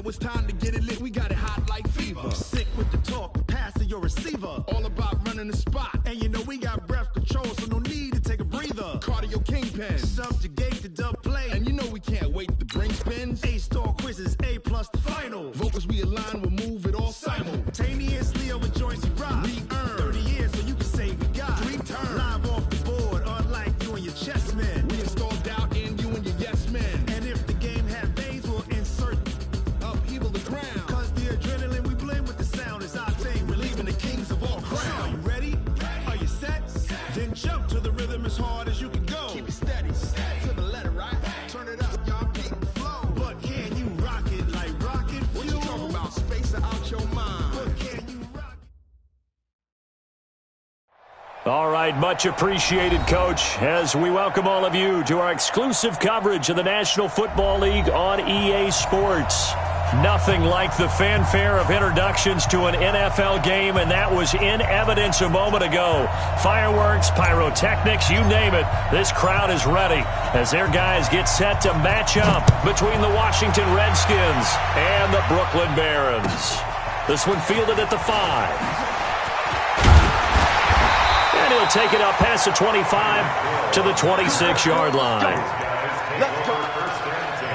it's time to get it lit. We got it hot like fever. Sick with the talk, pass to your receiver. All about running the spot. And you know we got breath control, so no need to take a breather. Cardio kingpin. Subjugate the dub play. And you know we can't wait to bring spins. A-star quizzes, A+ the final. Vocals we align, we'll move it all simultaneously over joints we rock. We earn 30 years so you can say we got 3 turns. Live off the board, unlike you and your chess men. We install doubt in you and your yes men. And if the game had veins, we'll insert upheaval the ground. Cause the adrenaline we blend with the sound is our thing. Relieving the kings of all crowns. Are you ready? Are you set? Then jump to the rhythm as hard as you can go. Keep it steady, to the letter, right? Turn it up, y'all, keep the flow. But can you rock it like rocket fuel? What you talking about? Space out your mind. But can you rock it? All right, much appreciated, Coach, as we welcome all of you to our exclusive coverage of the National Football League on EA Sports. Nothing like the fanfare of introductions to an NFL game, and that was in evidence a moment ago. Fireworks, pyrotechnics, you name it. This crowd is ready as their guys get set to match up between the Washington Redskins and the Brooklyn Barons. This one fielded at the 5. And he'll take it up past the 25 to the 26-yard line. Let's go. First and 10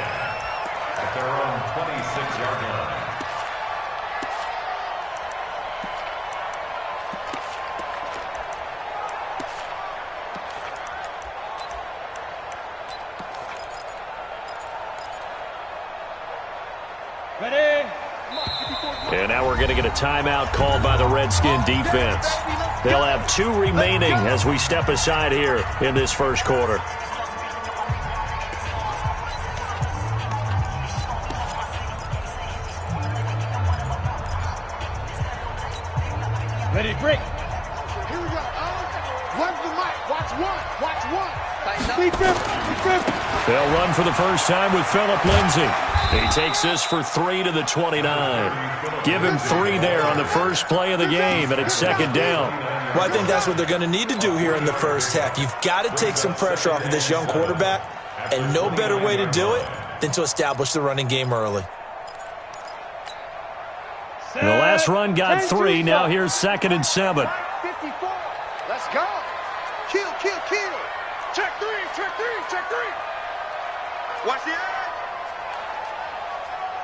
at their own 26-yard line. Ready? And now we're going to get a timeout called by the Redskin defense. They'll have 2 remaining as we step aside here in this first quarter. Ready, break. Here we go. One's the mic. Watch one. Watch one. Big grip. They'll run for the first time with Phillip Lindsay. He takes this for 3 to the 29. Give him 3 there on the first play of the game, and it's second down. Well, I think that's what they're going to need to do here in the first half. You've got to take some pressure off of this young quarterback, and no better way to do it than to establish the running game early. The last run got 3. Now here's 2nd and 7. 54. Let's go. Kill. Check 3. Watch the edge.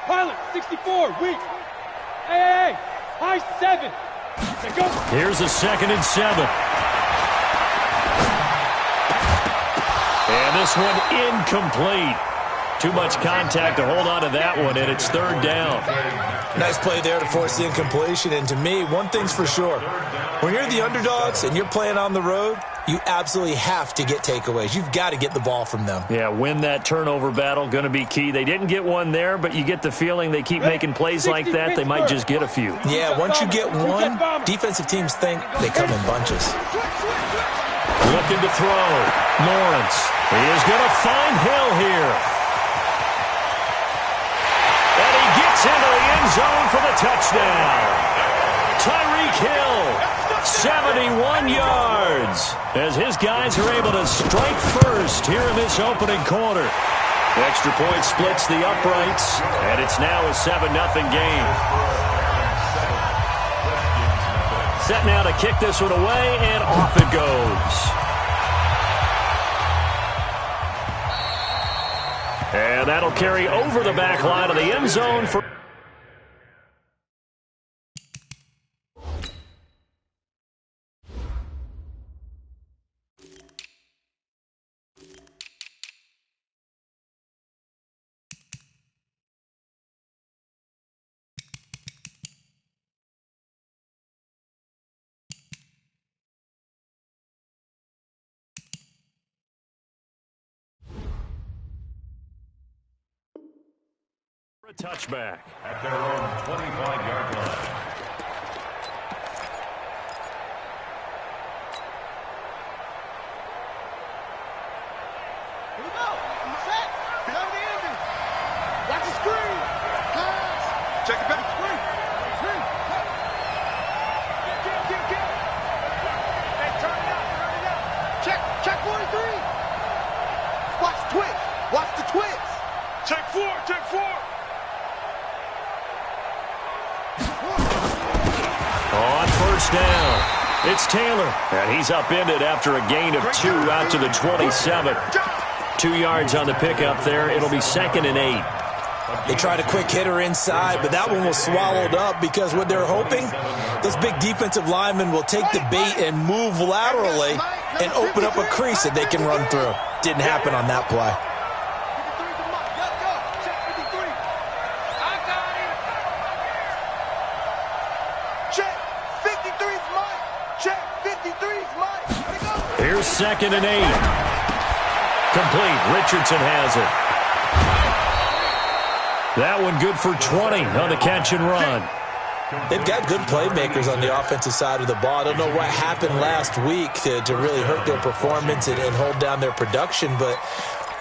Pilot, 64, weak. Hey, high 7. There goes. Here's a 2nd and 7. And this one incomplete. Too much contact to hold on to that one, and it's 3rd down. Nice play there to force the incompletion. And to me, one thing's for sure. When you're the underdogs and you're playing on the road, you absolutely have to get takeaways. You've got to get the ball from them. Yeah, win that turnover battle, going to be key. They didn't get one there, but you get the feeling they keep making plays like that, they might just get a few. Yeah, once you get one, defensive teams think they come in bunches. Looking to throw. Lawrence. He is going to find Hill here. And he gets into the end zone for the touchdown. Tyreek Hill, 71 yards, as his guys are able to strike first here in this opening quarter. Extra point splits the uprights, and it's now a 7-0 game. Set now to kick this one away, and off it goes. And that'll carry over the back line of the end zone for... a touchback. At their own 25-yard line. Here we go. Set. Below the engine. Watch the screen. Pass. Check it back. Screen. Get. Hey, turn it up. Check 43. Watch the twitch. Check 4. first down. It's Taylor, and he's upended after a gain of 2 out to the 27. 2 yards on the pickup there. It'll be 2nd and 8. They tried a quick hitter inside, but that one was swallowed up because what they're hoping, those big defensive linemen will take the bait and move laterally and open up a crease that they can run through. Didn't happen on that play. Here's 2nd and 8. Complete. Richardson has it. That one good for 20 on the catch and run. They've got good playmakers on the offensive side of the ball. I don't know what happened last week to really hurt their performance and hold down their production, but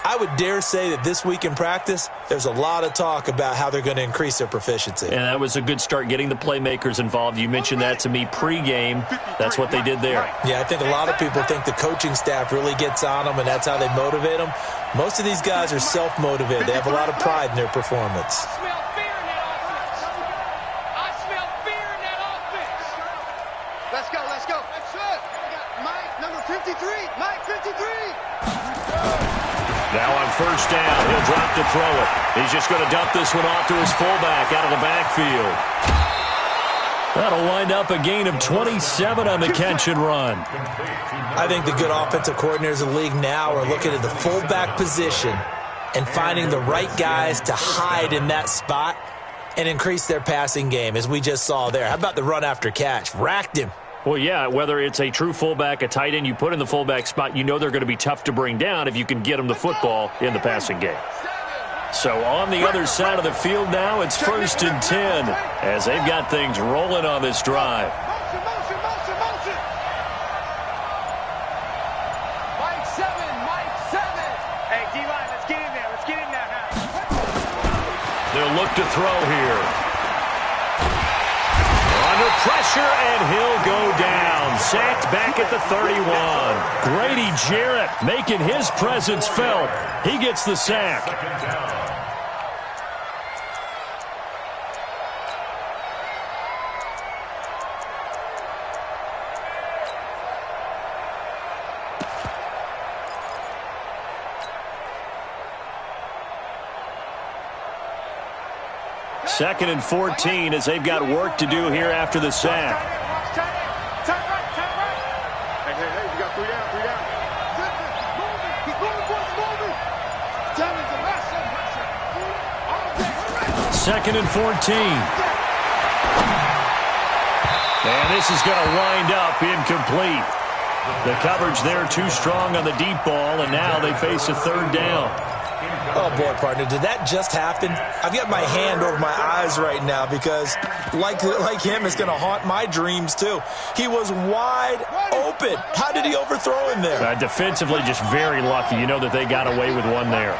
I would dare say that this week in practice, there's a lot of talk about how they're going to increase their proficiency. And that was a good start, getting the playmakers involved. You mentioned that to me pregame. That's what they did there. Yeah, I think a lot of people think the coaching staff really gets on them, and that's how they motivate them. Most of these guys are self-motivated. They have a lot of pride in their performance. Let's go. That's it. Mike, number 53. Mike, 53. Now on first down, he'll drop to throw it. He's just going to dump this one off to his fullback out of the backfield. That'll wind up a gain of 27 on the catch and run. I think the good offensive coordinators in the league now are looking at the fullback position and finding the right guys to hide in that spot and increase their passing game, as we just saw there. How about the run after catch? Racked him. Well, yeah, whether it's a true fullback, a tight end you put in the fullback spot, you know they're going to be tough to bring down if you can get them the football in the passing game. So on the other side of the field now, it's 1st and 10 as they've got things rolling on this drive. Motion. Mike 7. Hey, D-line, let's get in there. Now. They'll look to throw here. Under pressure, and he'll go down. Sacked back at the 31. Grady Jarrett making his presence felt. He gets the sack. Second and 14 as they've got work to do here after the sack. Turn right. Hey, you got 3 down. He's moving. Tell him to rush. 2nd and 14. And this is going to wind up incomplete. The coverage there too strong on the deep ball, and now they face a 3rd down. Oh, boy, partner, did that just happen? I've got my hand over my eyes right now because, like him, it's going to haunt my dreams, too. He was wide open. How did he overthrow him there? Defensively, just very lucky. You know that they got away with one there.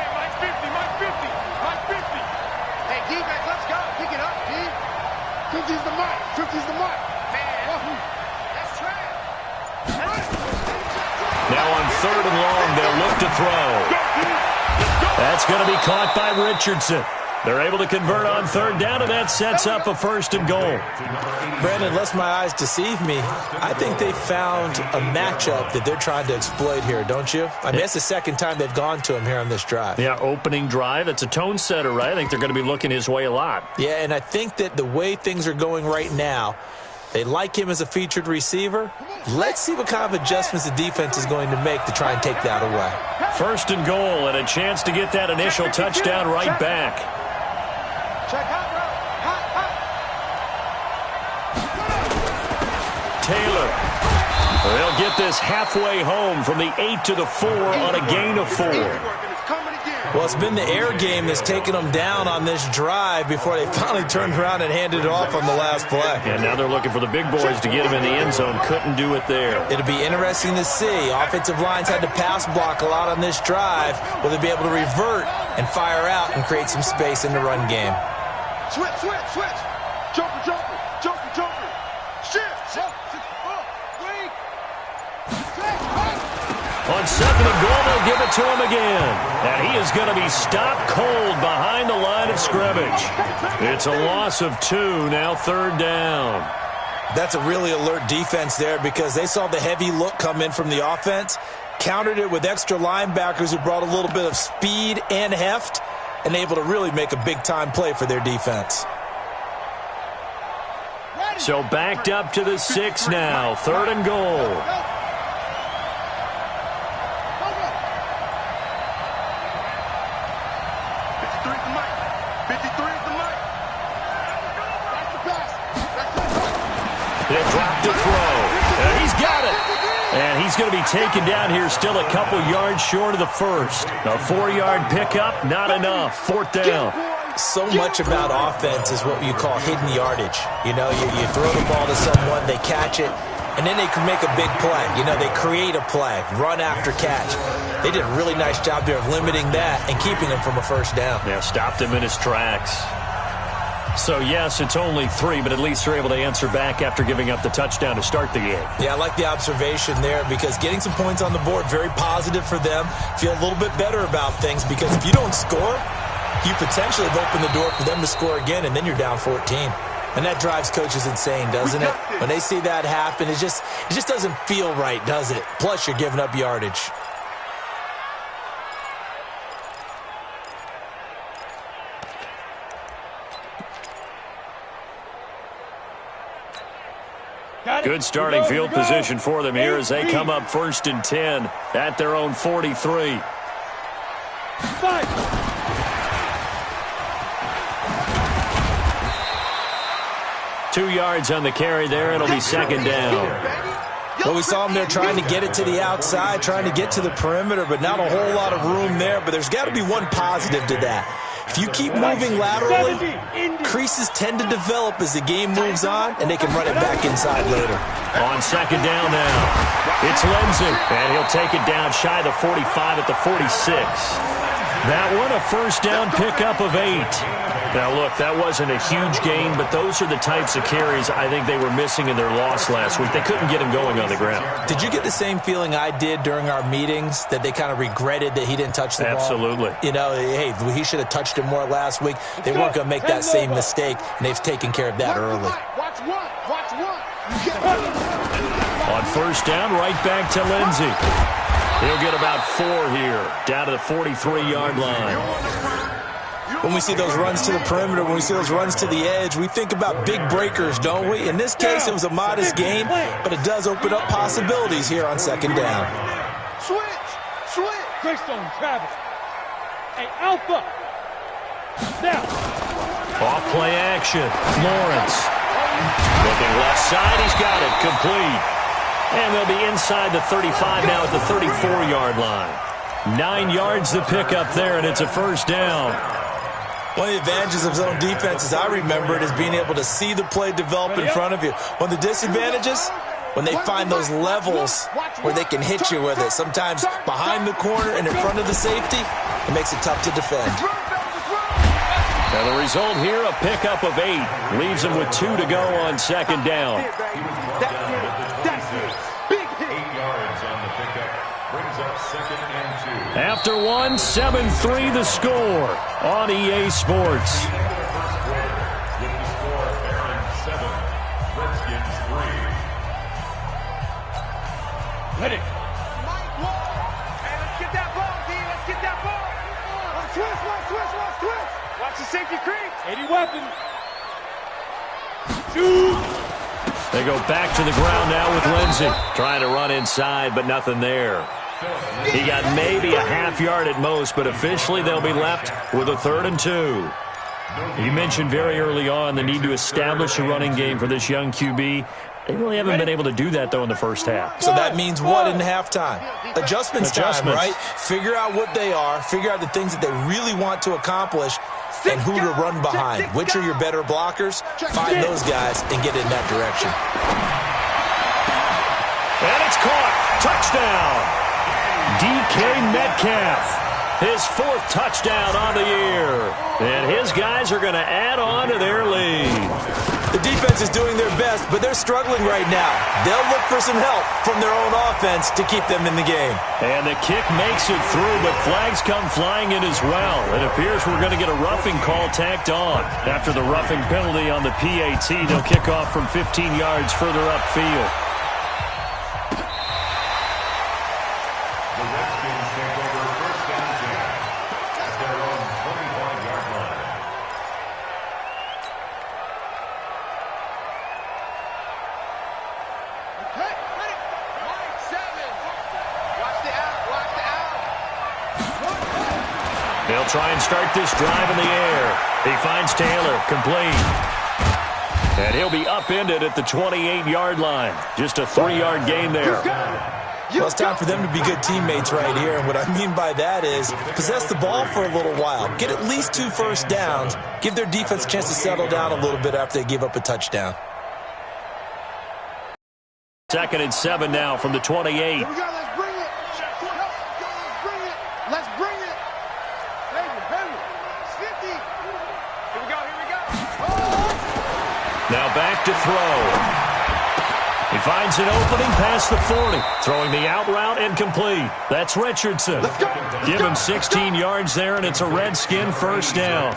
Mike 50. Hey, defense, let's go. Pick it up, D. 50's the mark. Man, that's trash. Now on 3rd and long, they'll look to throw. That's going to be caught by Richardson. They're able to convert on 3rd down, and that sets up a 1st and goal. Brandon, lest my eyes deceive me, I think they found a matchup that they're trying to exploit here, don't you? I mean, that's the 2nd time they've gone to him here on this drive. Yeah, opening drive. It's a tone setter, right? I think they're going to be looking his way a lot. Yeah, and I think that the way things are going right now, they like him as a featured receiver. Let's see what kind of adjustments the defense is going to make to try and take that away. 1st and goal, and a chance to get that initial touchdown right back. Check hot, Taylor. They'll get this halfway home from the 8 to the 4 on a gain of 4. Well, it's been the air game that's taken them down on this drive before they finally turned around and handed it off on the last play. And now they're looking for the big boys to get them in the end zone. Couldn't do it there. It'll be interesting to see. Offensive lines had to pass block a lot on this drive. Will they be able to revert and fire out and create some space in the run game? Switch. Jumper. Shift. Wait. On 2nd and goal, they'll give it to him again. And he is going to be stopped cold behind the line of scrimmage. It's a loss of 2, now 3rd down. That's a really alert defense there because they saw the heavy look come in from the offense, countered it with extra linebackers who brought a little bit of speed and heft, and able to really make a big-time play for their defense. So backed up to the 6 now, 3rd and goal. They dropped to throw, and he's got it. And he's going to be taken down here still a couple yards short of the first. A 4-yard pickup, not enough. 4th down. So much about offense is what you call hidden yardage. You know, you throw the ball to someone, they catch it, and then they can make a big play. You know, they create a play, run after catch. They did a really nice job there of limiting that and keeping him from a first down. Yeah, stopped him in his tracks. So, yes, it's only 3, but at least they're able to answer back after giving up the touchdown to start the game. Yeah, I like the observation there because getting some points on the board, very positive for them. Feel a little bit better about things because if you don't score, you potentially have opened the door for them to score again, and then you're down 14. And that drives coaches insane, doesn't it? When they see that happen, it just doesn't feel right, does it? Plus, you're giving up yardage. Good starting field position for them here as they come up 1st and 10 at their own 43. 2 yards on the carry there. It'll be 2nd down. Well, we saw him there trying to get it to the outside, trying to get to the perimeter, but not a whole lot of room there. But there's got to be one positive to that. If you keep moving laterally, creases tend to develop as the game moves on, and they can run it back inside later. On 2nd down now, it's Lindsey, and he'll take it down shy of the 45 at the 46. That one, a 1st down pickup of 8. Now, look, that wasn't a huge gain, but those are the types of carries I think they were missing in their loss last week. They couldn't get him going on the ground. Did you get the same feeling I did during our meetings, that they kind of regretted that he didn't touch the ball? Absolutely. You know, hey, he should have touched it more last week. They weren't going to make that same mistake, and they've taken care of that early. Watch one. On 1st down, right back to Lindsey. He'll get about 4 here, down to the 43-yard line. When we see those runs to the perimeter, when we see those runs to the edge, we think about big breakers, don't we? In this case, it was a modest gain, but it does open up possibilities here on 2nd down. Switch. Greystone, Travis. Hey, Alpha. Now. Off play action. Lawrence. Looking left side. He's got it. Complete. And they'll be inside the 35 now at the 34-yard line. 9 yards to pick up there, and it's a 1st down. One of the advantages of zone defense, as I remember it, is being able to see the play develop in front of you. One of the disadvantages, when they find those levels where they can hit you with it, sometimes behind the corner and in front of the safety, it makes it tough to defend. And the result here, a pickup of 8. Leaves them with 2 to go on 2nd down. That's it. Big hit. 8 yards on the pickup. Brings up 2nd and 2. After 1, 7-3 the score on EA Sports. With the score, Aaron 7, Redskins 3. Let it. Hey, let's get that ball, D. Let's get that ball. Switch. Watch the safety creep. 80 weapon. Shoot. They go back to the ground now with Lindsey. Trying to run inside, but nothing there. He got maybe a half yard at most, but officially they'll be left with a 3rd and 2. You mentioned very early on the need to establish a running game for this young QB. They really haven't been able to do that, though, in the first half. So that means what in halftime? Adjustments time, right? Figure out what they are, figure out the things that they really want to accomplish, and who to run behind. Which are your better blockers? Find those guys and get in that direction. And it's caught. Touchdown. DK Metcalf, his 4th touchdown on the year. And his guys are going to add on to their lead. The defense is doing their best, but they're struggling right now. They'll look for some help from their own offense to keep them in the game. And the kick makes it through, but flags come flying in as well. It appears we're going to get a roughing call tacked on. After the roughing penalty on the PAT, they'll kick off from 15 yards further upfield. The Redskins take over first down 10 at their own 25-yard line. Okay, ready. Mike 7. Watch the out. Watch the out. They'll try and start this drive in the air. He finds Taylor, complete. And he'll be upended at the 28-yard line. Just a 3-yard gain there. Well, it's time for them to be good teammates right here. And what I mean by that is possess the ball for a little while. Get at least 2 first downs. Give their defense a chance to settle down a little bit after they give up a touchdown. 2nd and 7 now from the 28. Here we go. Let's bring it. Let's bring it. Let's bring it. Baby. 50. Here we go. Here we go. Now back to throw. He finds an opening past the 40. Throwing the out route incomplete. That's Richardson. Give him 16 yards there, and it's a Redskin first down.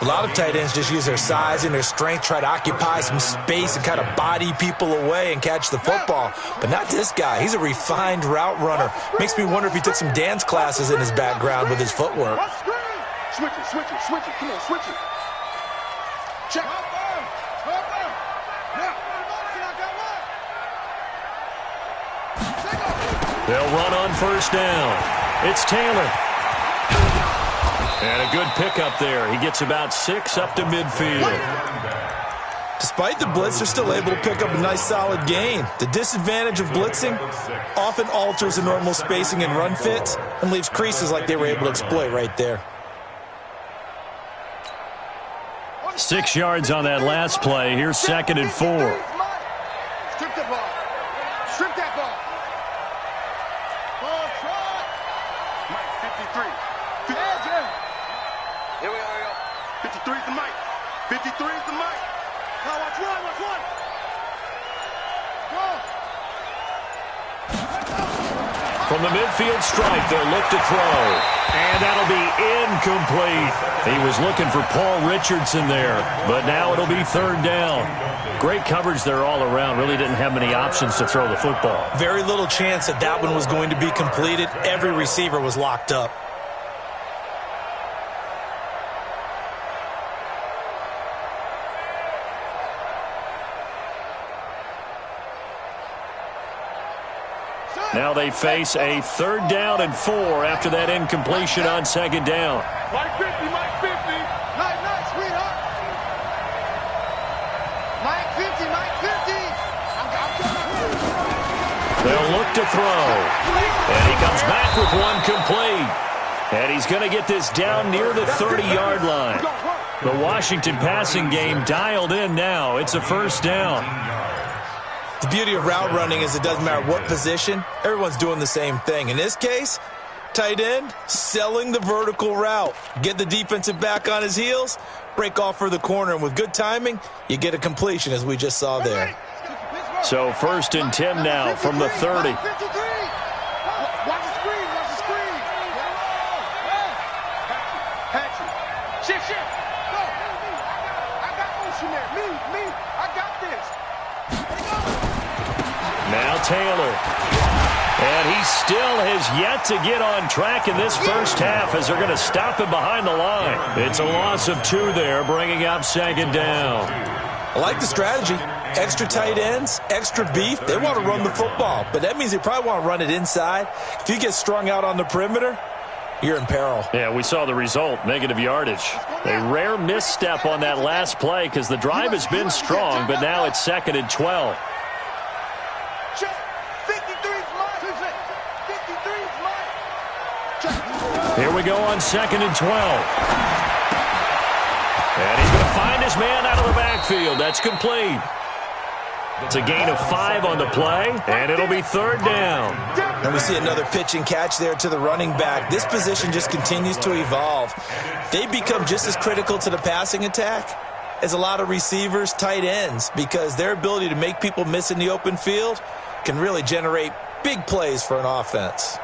A lot of tight ends just use their size and their strength, try to occupy some space and kind of body people away and catch the football. But not this guy. He's a refined route runner. Makes me wonder if he took some dance classes in his background with his footwork. Switch it. Come on, switch it. Check. They'll run on first down. It's Taylor. And a good pickup there. He gets about 6 up to midfield. Despite the blitz, they're still able to pick up a nice solid gain. The disadvantage of blitzing often alters the normal spacing and run fits and leaves creases like they were able to exploit right there. 6 yards on that last play. Here's 2nd and 4. Strip the ball. Strip that ball. Ball try. Mike, 53. Here we go. 53 is the Mike. 53 is the Mike. Now watch one. From the midfield stripe, they'll look to throw. And that'll be incomplete. He was looking for Paul Richardson there, but now it'll be 3rd down. Great coverage there all around. Really didn't have many options to throw the football. Very little chance that that one was going to be completed. Every receiver was locked up. Now they face a 3rd down and 4 after that incompletion on 2nd down. Mike 50. Nice, sweetheart. Mike 50. I'm They'll look to throw. And he comes back with one complete. And he's going to get this down near the 30-yard line. The Washington passing game dialed in now. It's a 1st down. The beauty of route running is it doesn't matter what position, everyone's doing the same thing. In this case, tight end, selling the vertical route. Get the defensive back on his heels, break off for the corner, and with good timing, you get a completion as we just saw there. So 1st and 10 now from the 30. Watch the screen. Patrick. Shift. Go. I got motion there. Me. I got this. Now Taylor. And he still has yet to get on track in this first half as they're going to stop him behind the line. It's a loss of 2 there, bringing up 2nd down. I like the strategy. Extra tight ends, extra beef. They want to run the football, but that means they probably want to run it inside. If you get strung out on the perimeter, you're in peril. Yeah, we saw the result, negative yardage. A rare misstep on that last play because the drive has been strong, but now it's 2nd and 12. Here we go on 2nd and 12. And he's going to find his man out of the backfield. That's complete. It's a gain of 5 on the play, and it'll be 3rd down. And we see another pitch and catch there to the running back. This position just continues to evolve. They become just as critical to the passing attack is a lot of receivers, tight ends, because their ability to make people miss in the open field can really generate big plays for an offense.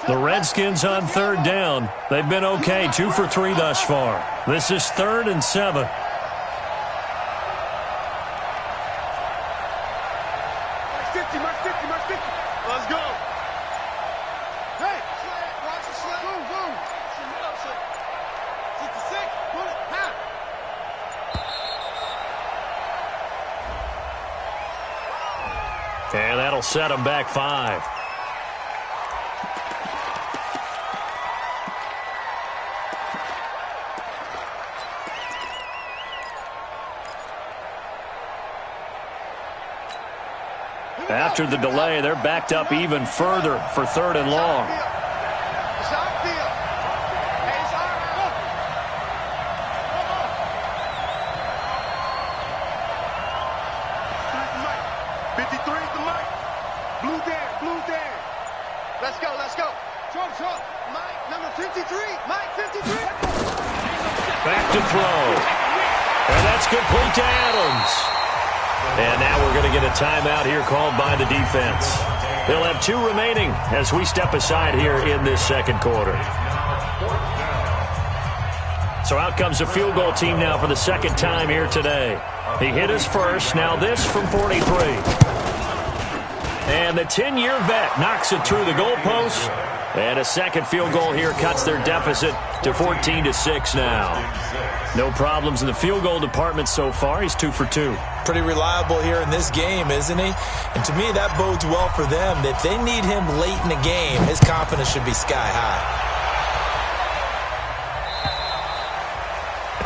The Redskins on third down. They've been okay, 2 for 3 thus far. This is 3rd and 7. Mark 50, Mark 50, Mark 50. Let's go. Hey, watch the sled. Boom, boom. Get the 6. Pull it. Half. And that'll set them back 5. After the delay, they're backed up even further for 3rd and long. It's outfield. Hey, it's all right. Go. 53 is the mic. Blue there. Let's go, let's go. Trump. Mike, number 53. Mike, 53. Back to throw. And that's complete to Adams. And now we're going to get a timeout here called by the defense. They'll have 2 remaining as we step aside here in this second quarter. So out comes the field goal team now for the second time here today. He hit his first, now this from 43. And the 10-year vet knocks it through the goalpost. And a second field goal here cuts their deficit to 14-6 now. No problems in the field goal department so far. He's 2 for 2. Pretty reliable here in this game, isn't he? And to me, that bodes well for them. If they need him late in the game, his confidence should be sky high.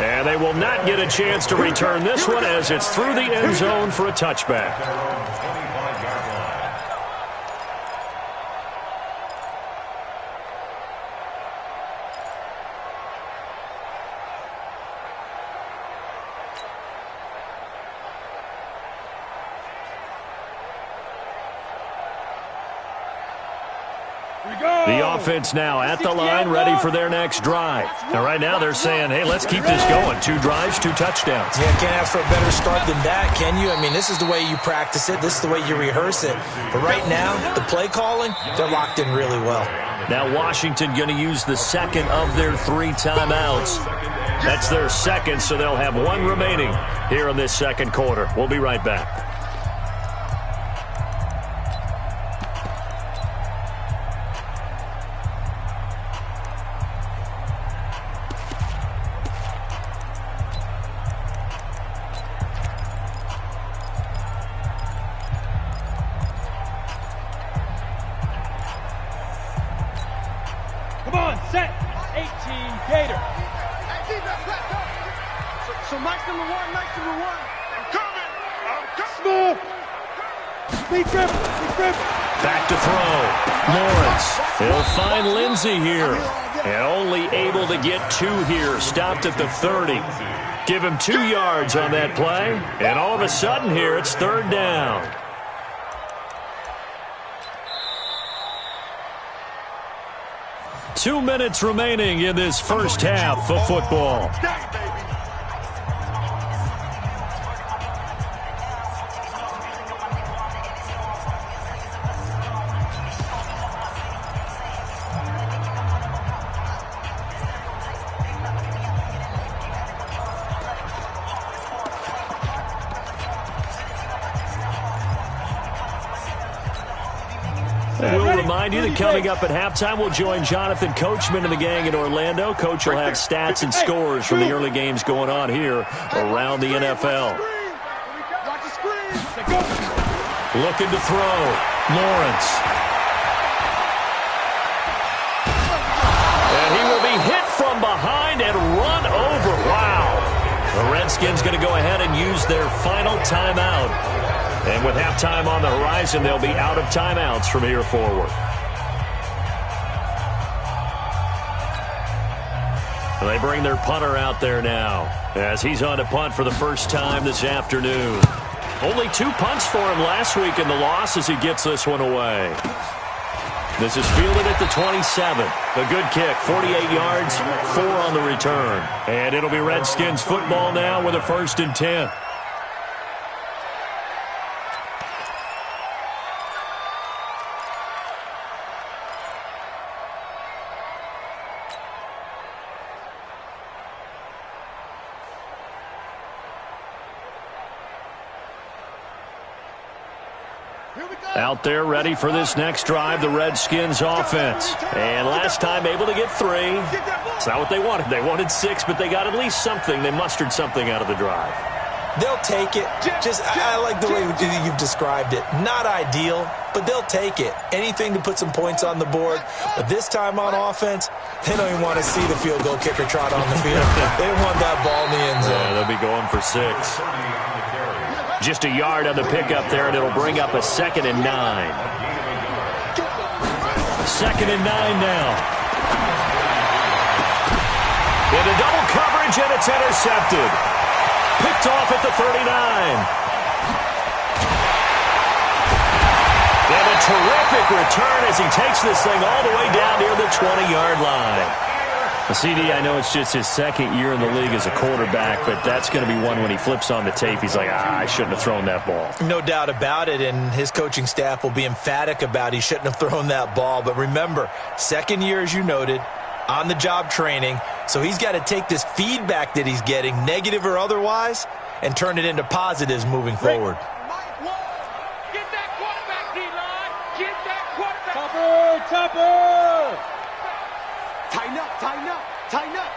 And they will not get a chance to return this one as it's through the end zone for a touchback. The offense now at the line, ready for their next drive. Now, right now, they're saying, hey, let's keep this going. 2 drives, 2 touchdowns. Yeah, can't ask for a better start than that, can you? I mean, this is the way you practice it. This is the way you rehearse it. But right now, the play calling, they're locked in really well. Now, Washington going to use the second of their 3 timeouts. That's their second, so they'll have 1 remaining here in this second quarter. We'll be right back. Come on, set. 18, Gator. So Mike's number 1, I'm coming. Smooth. Big grip. Back to throw. Lawrence. He'll find Lindsey here. And only able to get 2 here. Stopped at the 30. Give him 2 yards on that play. And all of a sudden here, it's 3rd down. Two minutes remaining in this first half of football. We'll remind you that coming up at halftime, we'll join Jonathan Coachman and the gang in Orlando. Coach will have stats and scores from the early games going on here around the NFL. Looking to throw. Lawrence. And he will be hit from behind and run over. Wow. The Redskins going to go ahead and use their final timeout. And with halftime on the horizon, they'll be out of timeouts from here forward. They bring their punter out there now as he's on to punt for the first time this afternoon. Only 2 punts for him last week in the loss as he gets this one away. This is fielded at the 27. A good kick, 48 yards, 4 on the return. And it'll be Redskins football now with a 1st and 10. Out there ready for this next drive, the Redskins offense. And last time able to get 3. It's not what they wanted. They wanted 6, but they got at least something. They mustered something out of the drive. They'll take it. I like the way you've described it. Not ideal, but they'll take it. Anything to put some points on the board. But this time on offense, they don't even want to see the field goal kicker trot on the field. They want that ball in the end zone. Yeah, they'll be going for 6. Just a yard on the pickup there, and it'll bring up a 2nd and 9. 2nd and 9 now. Into double coverage, and it's intercepted. Picked off at the 39. And a terrific return as he takes this thing all the way down near the 20-yard line. CD, I know it's just his 2nd year in the league as a quarterback, but that's going to be one when he flips on the tape. He's like, I shouldn't have thrown that ball. No doubt about it, and his coaching staff will be emphatic about he shouldn't have thrown that ball. But remember, 2nd year, as you noted, on-the-job training, so he's got to take this feedback that he's getting, negative or otherwise, and turn it into positives moving forward. Get that quarterback, D-line! Get that quarterback! Topper! Tighten up, tighten up, tighten up.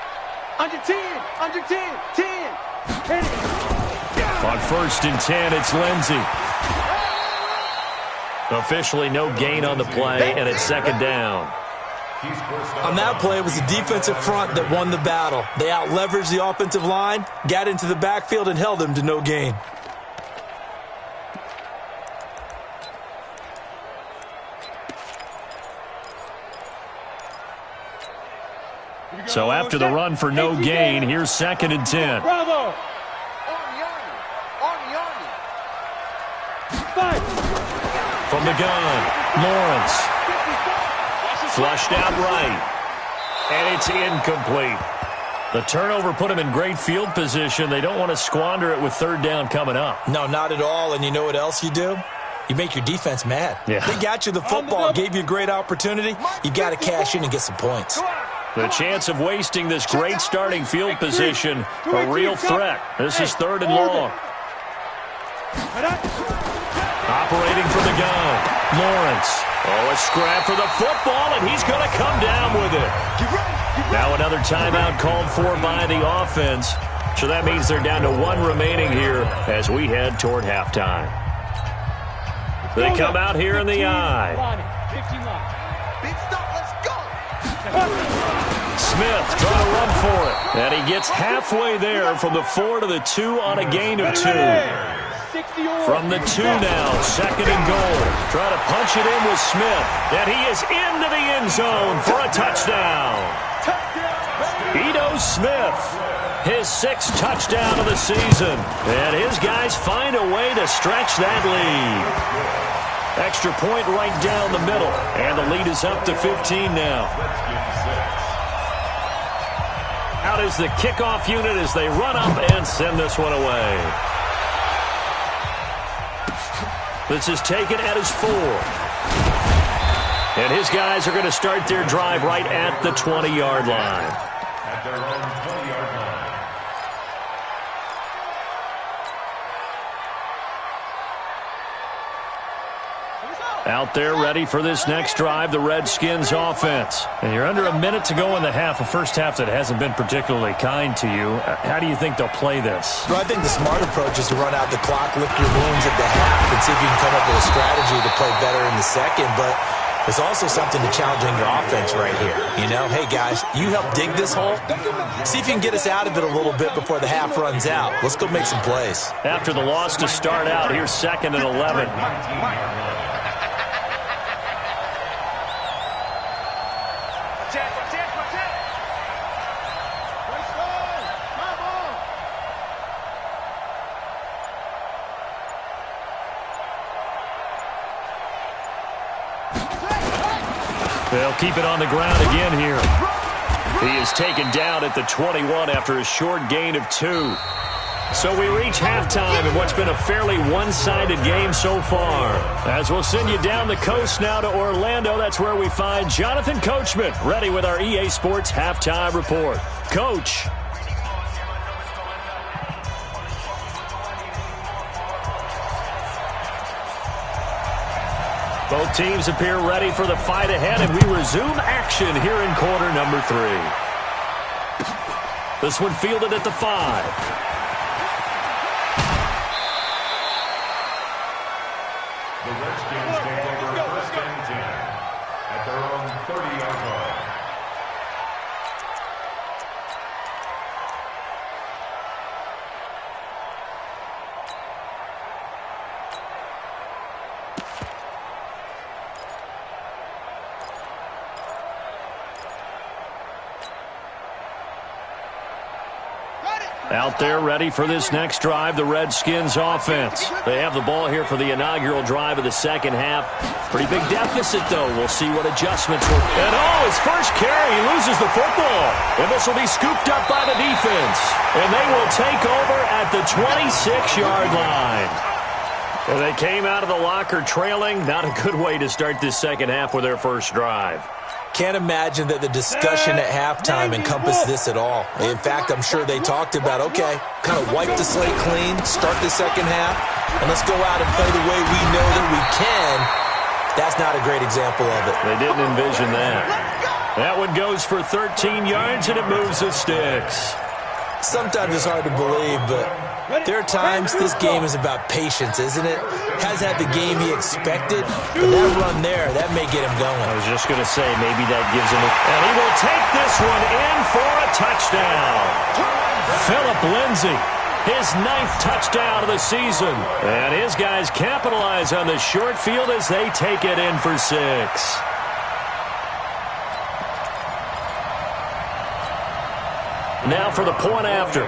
Under 10, under 10, 10. On 1st and 10, it's Lindsey. Officially no gain on the play, and it's 2nd down. On that play, it was the defensive front that won the battle. They out-leveraged the offensive line, got into the backfield, and held them to no gain. So after the run for no gain, here's 2nd and 10. Bravo! Army. Fight! From the gun, Lawrence. Flushed out right. And it's incomplete. The turnover put him in great field position. They don't want to squander it with 3rd down coming up. No, not at all. And you know what else you do? You make your defense mad. Yeah. They got you the football, gave you a great opportunity. You got to cash in and get some points. The chance of wasting this great starting field position, a real threat. This is 3rd and long. Operating from the gun, Lawrence. Oh, a scrap for the football, and he's going to come down with it. Now another timeout called for by the offense. So that means they're down to 1 remaining here as we head toward halftime. They come out here in the eye. Big stop, let's go. Smith trying to run for it. And he gets halfway there from the 4 to the 2 on a gain of 2. From the 2 now, 2nd and goal. Trying to punch it in with Smith. And he is into the end zone for a touchdown. Ito Smith, his 6th touchdown of the season. And his guys find a way to stretch that lead. Extra point right down the middle. And the lead is up to 15 now. Out is the kickoff unit as they run up and send this one away. This is taken at his 4. And his guys are going to start their drive right at the 20-yard line. At their own 20-yard line. Out there ready for this next drive, the Redskins offense. And you're under a minute to go in the half, a first half that hasn't been particularly kind to you. How do you think they'll play this? Well, I think the smart approach is to run out the clock, lick your wounds at the half, and see if you can come up with a strategy to play better in the second. But there's also something to challenging your offense right here. You know, hey, guys, you help dig this hole. See if you can get us out of it a little bit before the half runs out. Let's go make some plays. After the loss to start out, here's 2nd and 11. They'll keep it on the ground again here. He is taken down at the 21 after a short gain of 2. So we reach halftime in what's been a fairly one-sided game so far. As we'll send you down the coast now to Orlando, that's where we find Jonathan Coachman ready with our EA Sports Halftime Report. Coach. Both teams appear ready for the fight ahead, and we resume action here in quarter number 3. This one fielded at the 5. The Redskins take over first and 10 at their own 30-yard line. Out there ready for this next drive, the Redskins offense. They have the ball here for the inaugural drive of the second half. Pretty big deficit, though. We'll see what adjustments will. And his first carry, he loses the football. And this will be scooped up by the defense. And they will take over at the 26-yard line. And they came out of the locker trailing. Not a good way to start this second half with their first drive. Can't imagine that the discussion at halftime encompassed this at all. In fact, I'm sure they talked about, okay, kind of wipe the slate clean, start the second half, and let's go out and play the way we know that we can. That's not a great example of it. They didn't envision that. That one goes for 13 yards, and it moves the sticks. Sometimes it's hard to believe, but there are times this game is about patience, isn't it? Hasn't had the game he expected, but that run there, that may get him going. I was just going to say, maybe that gives him a... And he will take this one in for a touchdown. Phillip Lindsay, his 9th touchdown of the season. And his guys capitalize on the short field as they take it in for 6. Now for the point after.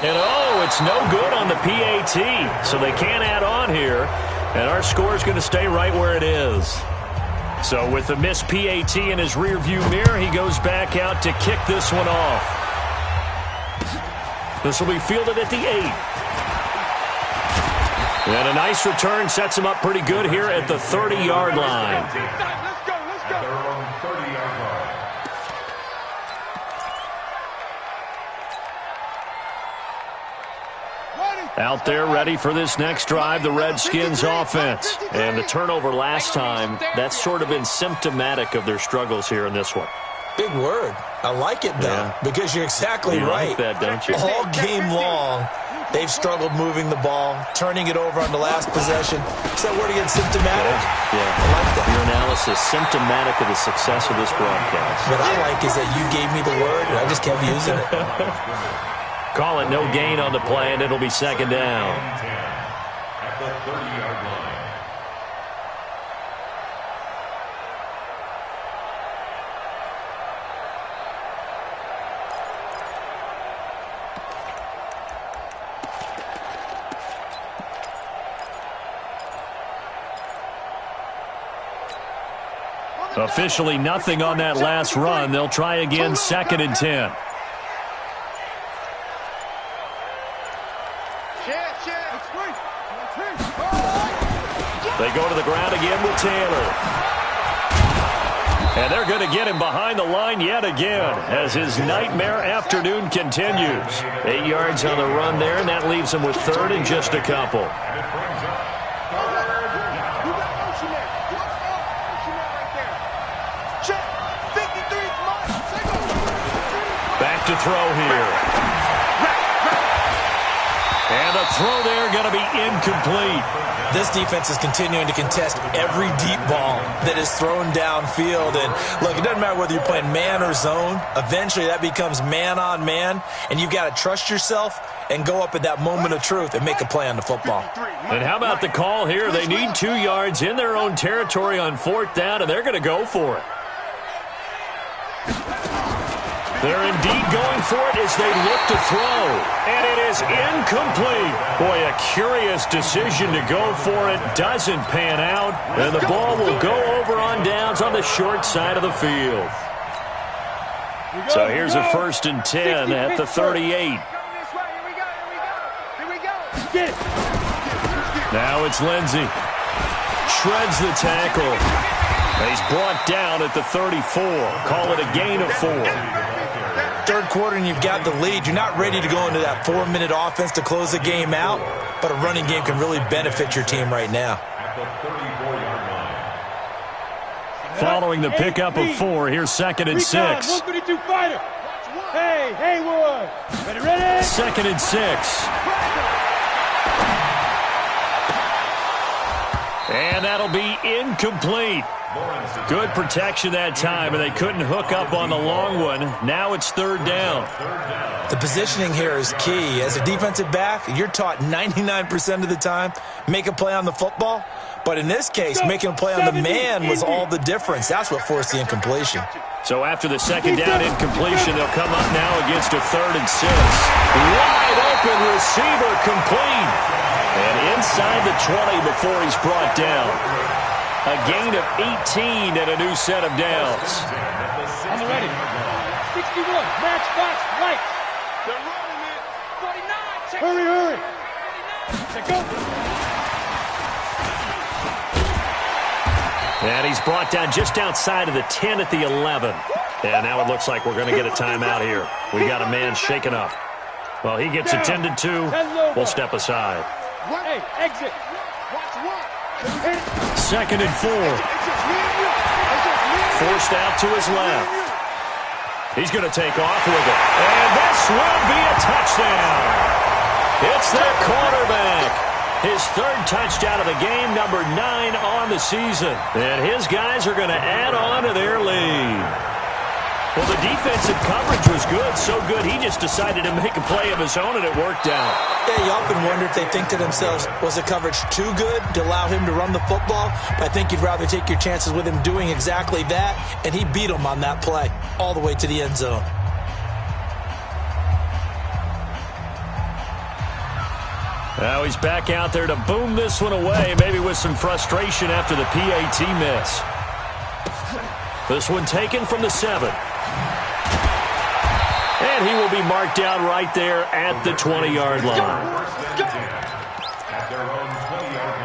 And it's no good on the PAT, so they can't add on here. And our score is going to stay right where it is. So with the missed PAT in his rearview mirror, he goes back out to kick this one off. This will be fielded at the 8. And a nice return sets him up pretty good here at the 30-yard line. At their own 30-yard line. Out there ready for this next drive, the Redskins offense. And the turnover last time, that's sort of been symptomatic of their struggles here in this one. Big word. I like it, though, because you're exactly right. Like that, don't you? All game long, they've struggled moving the ball, turning it over on the last possession. Is that word again, symptomatic? Yeah. I like that. Your analysis, symptomatic of the success of this broadcast. What I like is that you gave me the word, and I just kept using it. Call it no gain on the play, and it'll be second down. At the 30-yard line. Officially nothing on that last run. They'll try again, second and 10. They go to the ground again with Taylor. And they're going to get him behind the line yet again as his nightmare afternoon continues. 8 yards on the run there, and that leaves him with third and just a couple. Back to throw here. And the throw there going to be incomplete. This defense is continuing to contest every deep ball that is thrown downfield. And, look, it doesn't matter whether you're playing man or zone. Eventually that becomes man on man, and you've got to trust yourself and go up at that moment of truth and make a play on the football. And how about the call here? They need 2 yards in their own territory on 4th down, and they're going to go for it. They're indeed going for it as they look to throw. And it is incomplete. Boy, a curious decision to go for it. Doesn't pan out. And the ball will go over on downs on the short side of the field. So here's a 1st and 10 at the 38. Now it's Lindsey. Shreds the tackle. He's brought down at the 34. Call it a gain of 4. Third quarter and you've got the lead. You're not ready to go into that 4-minute offense to close the game out, but a running game can really benefit your team right now. Following the pickup of 4, here's 2nd and 6. 132 fighter. Hey, Haywood. Ready? 2nd and 6. And that'll be incomplete. Good protection that time, and they couldn't hook up on the long one. Now it's 3rd down. The positioning here is key. As a defensive back, you're taught 99% of the time, make a play on the football. But in this case, making a play on the man was all the difference. That's what forced the incompletion. So after the 2nd down incompletion, they'll come up now against a 3rd and 6. Wide open receiver complete. And inside the 20 before he's brought down. A gain of 18 and a new set of downs. On the ready. 61. Match box right. They're running it. 49. Check. Hurry. Check go. And he's brought down just outside of the 10 at the 11. And now it looks like we're going to get a timeout here. We got a man shaken up. Well, he gets attended to. We'll step aside. Hey, exit. Watch what? 2nd and 4. Forced out to his left. He's going to take off with it. And this will be a touchdown. It's their quarterback. His 3rd touchdown of the game, number 9 on the season. And his guys are going to add on to their lead. Well, the defensive coverage was good, so good he just decided to make a play of his own, and it worked out. Yeah, you often wonder if they think to themselves, was the coverage too good to allow him to run the football? But I think you'd rather take your chances with him doing exactly that, and he beat him on that play all the way to the end zone. Now he's back out there to boom this one away, maybe with some frustration after the PAT miss. This one taken from the 7. And he will be marked down right there at the 20-yard line. At their own 20-yard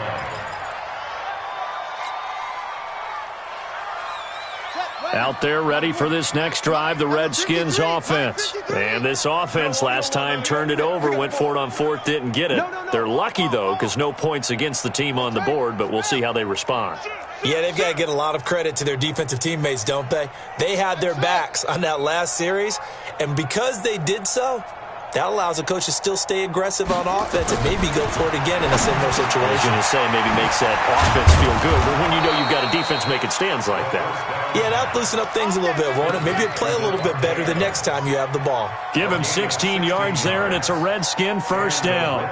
line. Out there ready for this next drive, the Redskins offense. And this offense last time turned it over, went for it on 4th, didn't get it. They're lucky, though, because no points against the team on the board, but we'll see how they respond. Yeah, they've got to get a lot of credit to their defensive teammates, don't they? They had their backs on that last series, and because they did so, that allows a coach to still stay aggressive on offense and maybe go for it again in a similar situation. I was going to say maybe makes that offense feel good, but when you know you've got a defense making stands like that. Yeah, that'll loosen up things a little bit, won't it? Maybe you'll play a little bit better the next time you have the ball. Give him 16 yards there, and it's a Redskin first down.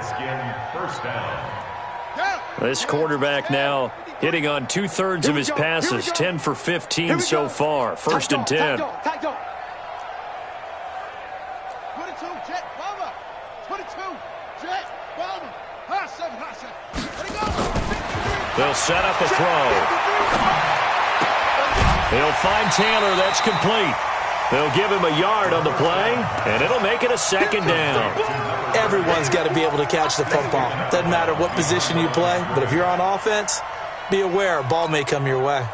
This quarterback now hitting on 2/3 of his passes, 10 for 15 so far. 1st and 10. 22, jet, bomber. 22, jet, bomber. High 7. Let it go. They'll set up a throw. He'll find Taylor. That's complete. They'll give him a yard on the play, and it'll make it a 2nd down. Everyone's got to be able to catch the football. Doesn't matter what position you play, but if you're on offense, be aware a ball may come your way.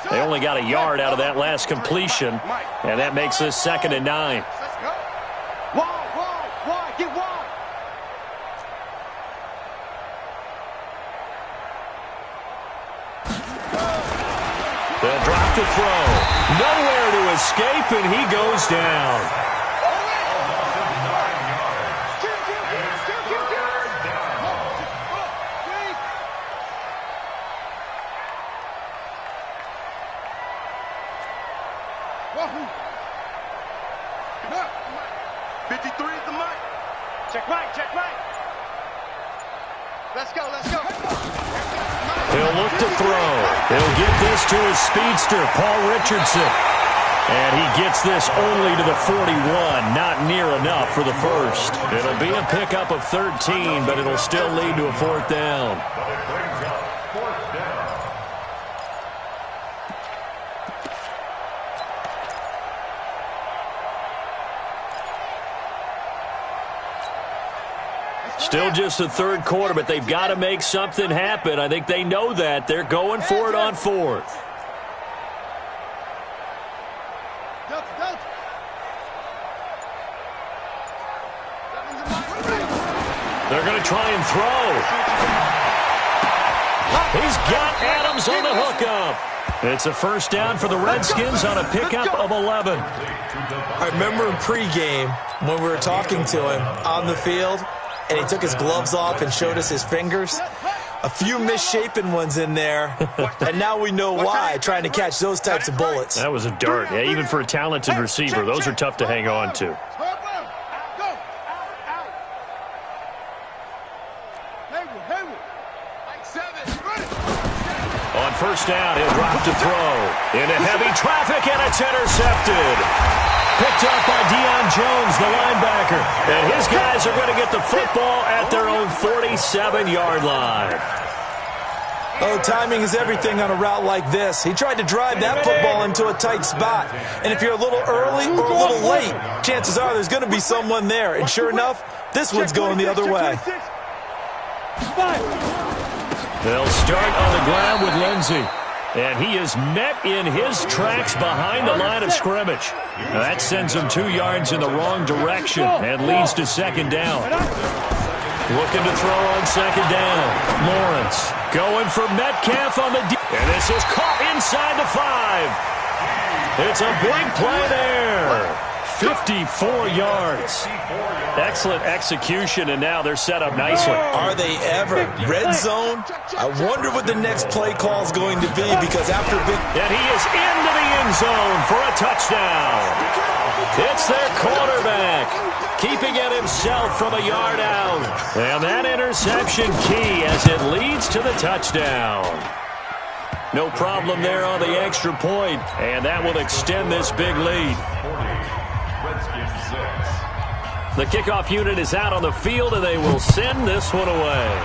They only got a yard out of that last completion, and that makes this 2nd and 9. Let's go. Wide, get wide. They'll drop the throw. Nowhere to escape, and he goes down. Wahoo! 53 is the mic. Check right. Let's go. He'll look to throw. He'll get this to his speedster, Paul Richardson. And he gets this only to the 41, not near enough for the first. It'll be a pickup of 13, but it'll still lead to a fourth down. But it brings up fourth down. Still just the third quarter, but they've got to make something happen. I think they know that. They're going for it on fourth. They're going to try and throw. He's got Adams on the hookup. It's a first down for the Redskins on a pickup of 11. I remember in pregame when we were talking to him on the field, and he took his gloves off and showed us his fingers. A few misshapen ones in there, and now we know why, trying to catch those types of bullets. That was a dart. Yeah, even for a talented receiver, those are tough to hang on to. On first down, he'll drop to throw. Into heavy traffic, and it's intercepted. Picked up by Deion Jones, the linebacker. And his guys are going to get the football at their own 47-yard line. Oh, timing is everything on a route like this. He tried to drive that football into a tight spot. And if you're a little early or a little late, chances are there's going to be someone there. And sure enough, this one's going the other way. They'll start on the ground with Lindsey. And he is met in his tracks behind the line of scrimmage. Now that sends him 2 yards in the wrong direction and leads to second down. Looking to throw on second down. Lawrence going for Metcalf on the deep. And this is caught inside the 5. It's a big play there. 54 yards. Excellent execution, and now they're set up nicely. Are they ever? Red zone? I wonder what the next play call is going to be, because after big... And he is into the end zone for a touchdown. It's their quarterback, keeping it himself from a yard out. And that interception key as it leads to the touchdown. No problem there on the extra point, and that will extend this big lead. The kickoff unit is out on the field, and they will send this one away.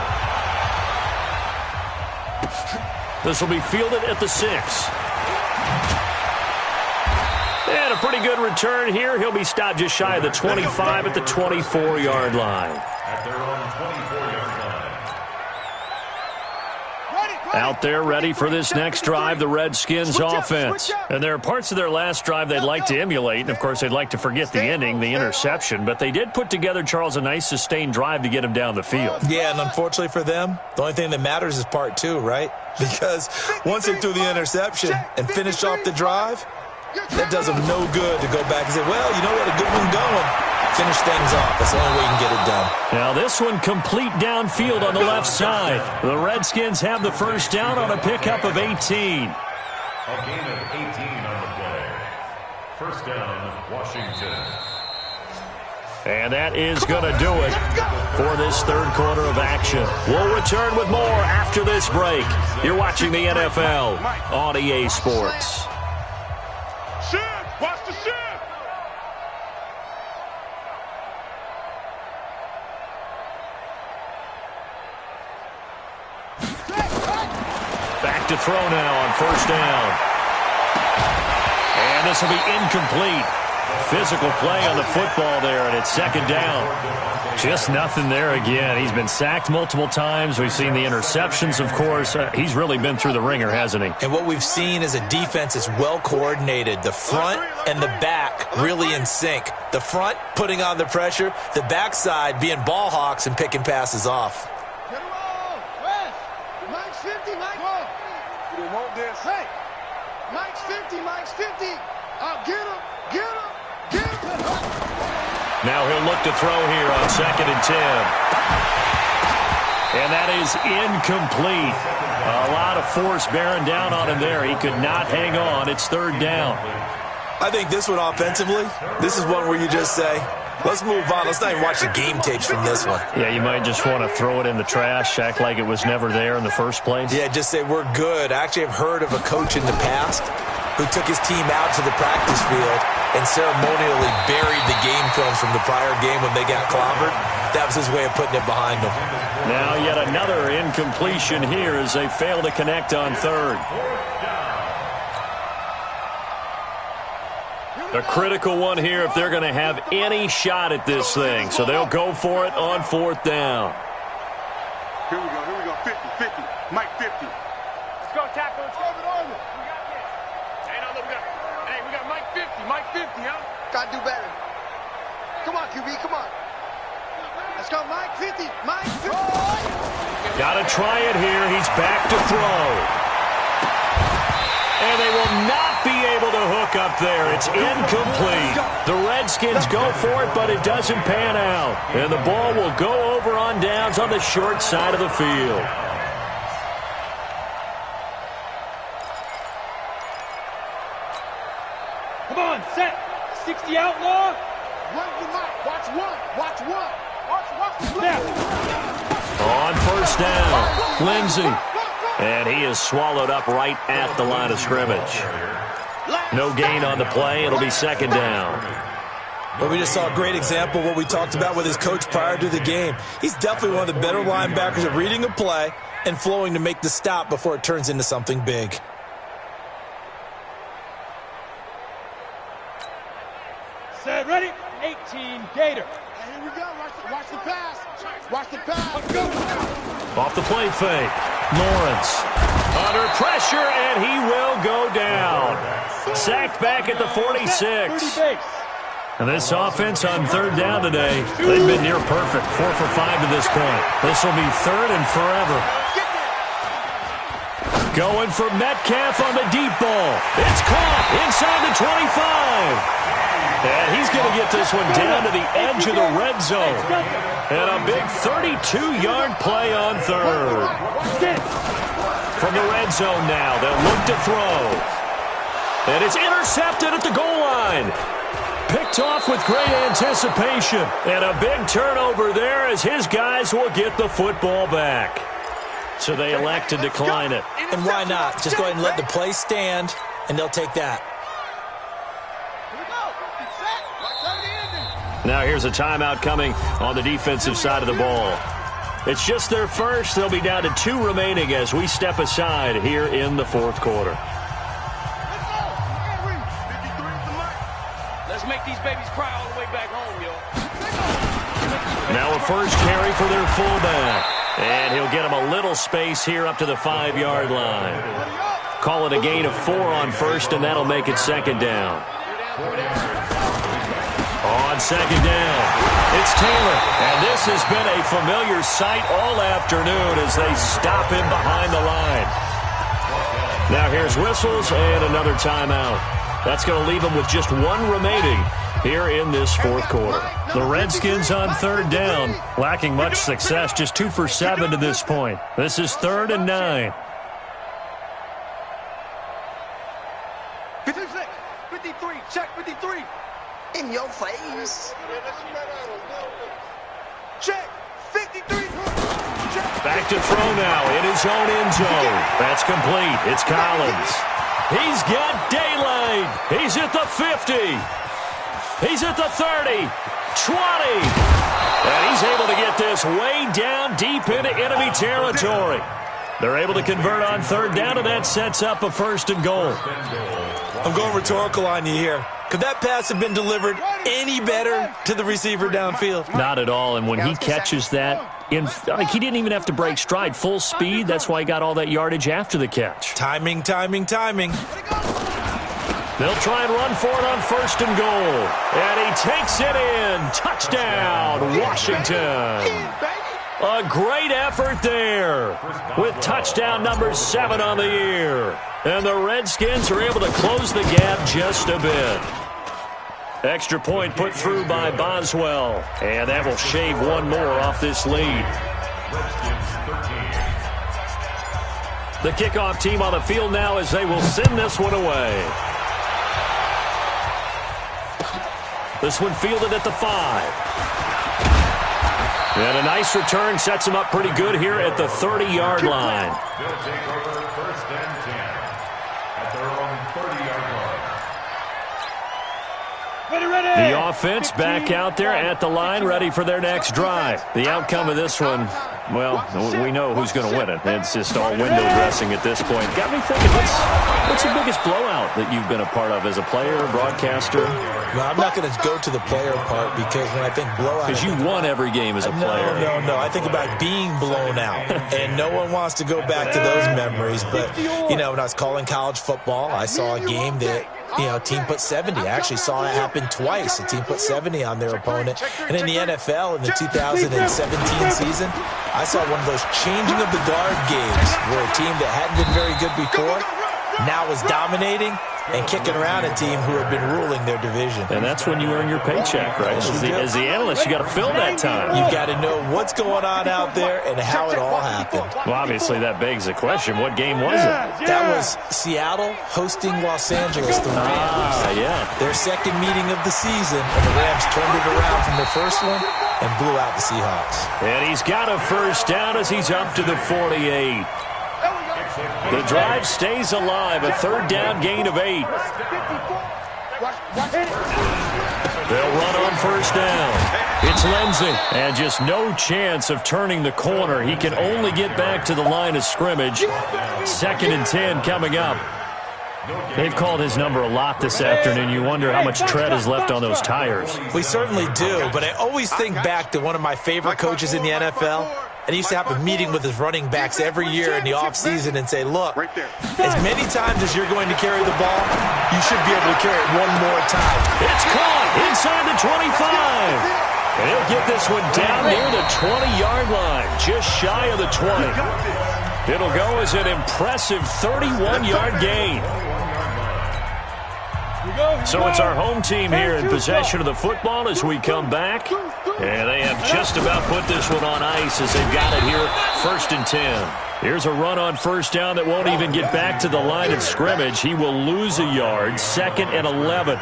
This will be fielded at the 6. And a pretty good return here. He'll be stopped just shy of the 25 at the 24-yard line. At their own 24-yard line. Out there ready for this next drive, the Redskins offense. And there are parts of their last drive they'd like to emulate, and of course they'd like to forget the ending, the interception, but they did put together, Charles, a nice sustained drive to get him down the field. Yeah, and unfortunately for them, the only thing that matters is part 2, right? Because once they threw the interception and finished off the drive, that does them no good to go back and say, well, you know what, a good one going. Finish things off. That's the only way you can get it done. Now this one complete downfield on the left side. The Redskins have the first down on a pickup of 18. A gain of 18 on the play. First down, Washington. And that is going to do it for this third quarter of action. We'll return with more after this break. You're watching the NFL on EA Sports. Shift! Watch the shift! Back to throw now on first down. And this will be incomplete. Physical play on the football there, and it's second down. Just nothing there again. He's been sacked multiple times. We've seen the interceptions, of course. He's really been through the ringer, hasn't he? And what we've seen is a defense that's well coordinated. The front and the back really in sync. The front putting on the pressure, the backside being ball hawks and picking passes off. Get him all! West! Mike's 50, Mike! Whoa! You want this? Hey! Mike's 50, Mike's 50! Get him! Get him! Get him! Now he'll look to throw here on 2nd and 10. And that is incomplete. A lot of force bearing down on him there. He could not hang on. It's third down. I think this one offensively, this is one where you just say, let's move on. Let's not even watch the game tapes from this one. Yeah, you might just want to throw it in the trash, act like it was never there in the first place. Yeah, just say we're good. I actually have heard of a coach in the past who took his team out to the practice field and ceremonially buried the game films from the prior game when they got clobbered. That was his way of putting it behind them. Now yet another incompletion here as they fail to connect on third. A critical one here if they're going to have any shot at this thing. So they'll go for it on fourth down. Here we go. 50. Mike 50. Let's go, tackle. Let's go. We got this. Hey, we got Mike 50, huh? Gotta do better. Come on, QB, come on. Let's go, Mike 50. Mike 50. Got to try it here. He's back to throw. And they will not be able to hook up there. It's incomplete. The Redskins go for it, but it doesn't pan out. And the ball will go over on downs on the short side of the field. Come on, set. 60 outlaw. Run for Mike. Watch one. Watch. Snap. On first down, Lindsey. And he is swallowed up right at the line of scrimmage. No gain on the play. It'll be second down. But we just saw a great example of what we talked about with his coach prior to the game. He's definitely one of the better linebackers at reading a play and flowing to make the stop before it turns into something big. Set, ready. 18, Gator. Here we go. Watch the pass. Watch the pass. Let's go. Off the play fake. Lawrence under pressure, and he will go down. Sacked back at the 46. 30 base. And this offense on third down today, they've been near perfect. 4 for 5 to this point. This will be third and forever. Going for Metcalf on the deep ball. It's caught inside the 25. And he's going to get this one down to the edge of the red zone. And a big 32-yard play on third. From the red zone now, they'll look to throw. And it's intercepted at the goal line. Picked off with great anticipation. And a big turnover there as his guys will get the football back. So they elect to decline it. And why not? Just go ahead and let the play stand, and they'll take that. Now here's a timeout coming on the defensive side of the ball. It's just their first. They'll be down to 2 remaining as we step aside here in the fourth quarter. Let's make these babies cry all the way back home, yo. Now a first carry for their fullback. And he'll get him a little space here up to the 5-yard line. Call it a gain of 4 on first, and that'll make it second down. On second down, it's Taylor. And this has been a familiar sight all afternoon as they stop him behind the line. Now here's whistles and another timeout. That's going to leave him with just 1 remaining here in this fourth quarter. The Redskins on third down, lacking much success, just 2 for 7 to this point. This is 3rd and 9. 56, 53, check 53. In your face. Check 53. Check. Back to throw now in his own end zone. That's complete. It's Collins. He's got daylight. He's at the 50. He's at the 30. 20. And he's able to get this way down deep into enemy territory. They're able to convert on third down, and that sets up a 1st and goal. I'm going rhetorical on you here. Could that pass have been delivered any better to the receiver downfield? Not at all, and when he catches that, he didn't even have to break stride. Full speed, that's why he got all that yardage after the catch. Timing. They'll try and run for it on 1st and goal. And he takes it in. Touchdown, Washington. A great effort there with touchdown number 7 on the year. And the Redskins are able to close the gap just a bit. Extra point put through by Boswell. And that will shave 1 more off this lead. The kickoff team on the field now as they will send this one away. This one fielded at the 5. And a nice return sets him up pretty good here at the 30-yard line. They'll take over 1st and 10 at their own 30-yard line. The offense back out there at the line, ready for their next drive. The outcome of this one, well, we know who's going to win it. It's just all window dressing at this point. Got me thinking, what's the biggest blowout that you've been a part of as a player, broadcaster? Well, I'm not going to go to the player part because when I think blowout... Because you won every game as a player. No. I think about being blown out. And no one wants to go back to those memories. But, when I was calling college football, I saw a game that, a team put 70. I actually saw it happen twice. A team put 70 on their opponent. And in the NFL, in the 2017 season, I saw one of those changing of the guard games where a team that hadn't been very good before now was dominating and kicking around a team who had been ruling their division. And that's when you earn your paycheck, right? As the analyst, you got to fill that time. You've got to know what's going on out there and how it all happened. Well, obviously, that begs the question, what game was it? That was Seattle hosting Los Angeles, the Rams. Yeah. Their second meeting of the season, and the Rams turned it around from their first one and blew out the Seahawks. And he's got a first down as he's up to the 48. The drive stays alive, a third down gain of 8. They'll run on first down. It's Lindsey, and just no chance of turning the corner. He can only get back to the line of scrimmage. 2nd and 10 coming up. They've called his number a lot this afternoon. You wonder how much tread is left on those tires. We certainly do, but I always think back to one of my favorite coaches in the NFL. And he used to have a meeting with his running backs every year in the offseason and say, look, as many times as you're going to carry the ball, you should be able to carry it one more time. It's caught inside the 25. And he'll get this one down near the 20-yard line, just shy of the 20. It'll go as an impressive 31-yard gain. So it's our home team here in possession of the football as we come back. And they have just about put this one on ice as they've got it here, 1st and 10. Here's a run on first down that won't even get back to the line of scrimmage. He will lose a yard, 2nd and 11.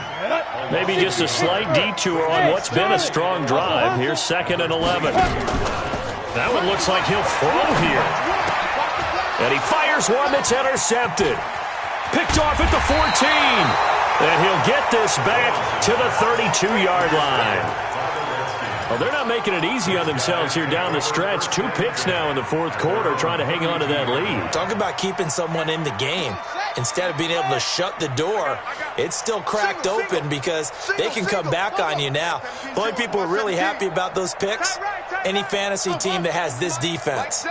Maybe just a slight detour on what's been a strong drive. Here's 2nd and 11. That one looks like he'll throw here. And he fires one that's intercepted. Picked off at the 14. And he'll get this back to the 32-yard line. Well, they're not making it easy on themselves here down the stretch. 2 picks now in the 4th quarter trying to hang on to that lead. Talk about keeping someone in the game. Instead of being able to shut the door, it's still cracked open because they can come back on you now. The only people who are really happy about those picks, any fantasy team that has this defense.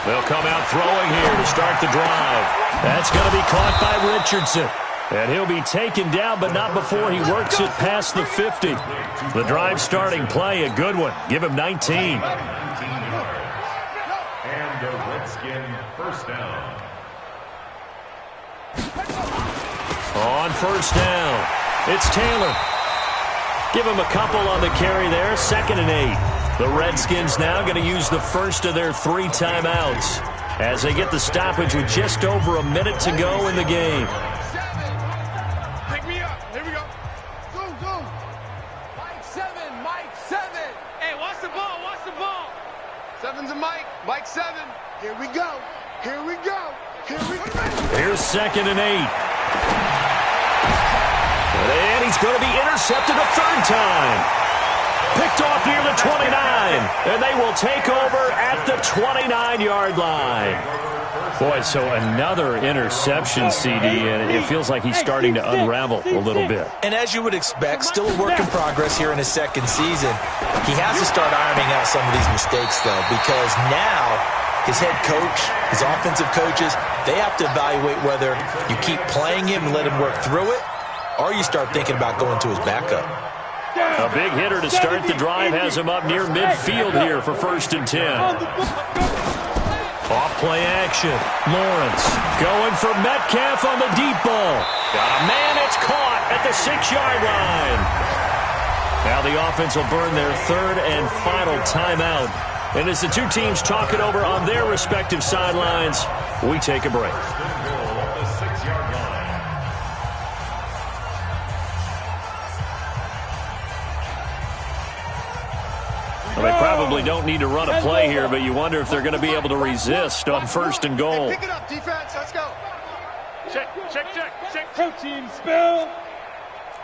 They'll come out throwing here to start the drive. That's going to be caught by Richardson. And he'll be taken down, but not before he works it past the 50. The drive starting play, a good one. Give him 19. And the Redskin first down. On first down, it's Taylor. Give him a couple on the carry there, 2nd and 8. The Redskins now going to use the first of their 3 timeouts as they get the stoppage with just over a minute to go in the game. Pick me up. Here we go. Zoom, zoom. Mike 7. Hey, watch the ball. 7's a Mike. Mike 7. Here we go. Here's 2nd and 8. And he's going to be intercepted a 3rd time. Picked off near the 29, and they will take over at the 29-yard line. Boy, so another interception, CD, and it feels like he's starting to unravel a little bit. And as you would expect, still a work in progress here in his 2nd season. He has to start ironing out some of these mistakes, though, because now his head coach, his offensive coaches, they have to evaluate whether you keep playing him and let him work through it, or you start thinking about going to his backup. A big hitter to start the drive has him up near midfield here for 1st and 10. Off play action. Lawrence going for Metcalf on the deep ball. Got a man, it's caught at the 6-yard line. Now the offense will burn their 3rd and final timeout. And as the 2 teams talk it over on their respective sidelines, we take a break. Well, they probably don't need to run a play here, but you wonder if they're going to be able to resist on 1st and goal. Pick it up, defense. Let's go. Check. Protein spill.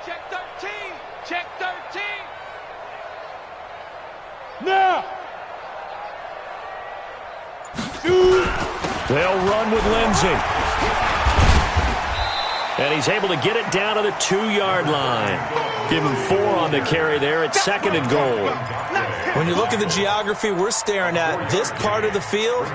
Check 13. Check 13. Now. They'll run with Lindsey. And he's able to get it down to the 2-yard line. Give him 4 on the carry there at 2nd and goal. When you look at the geography we're staring at, this part of the field,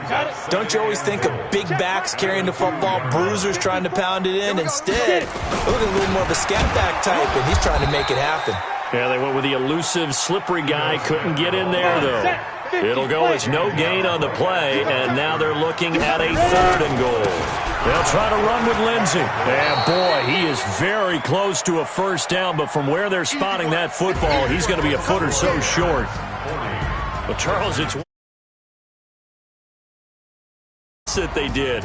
don't you always think of big backs carrying the football, bruisers trying to pound it in? Instead, look at a little more of a scat back type, and he's trying to make it happen. Yeah, they went with the elusive, slippery guy. Couldn't get in there, though. It'll go as no gain on the play, and now they're looking at a 3rd and goal. They'll try to run with Lindsey. And, boy, he is very close to a first down, but from where they're spotting that football, he's going to be a foot or so short. Well, Charles, it's that they did.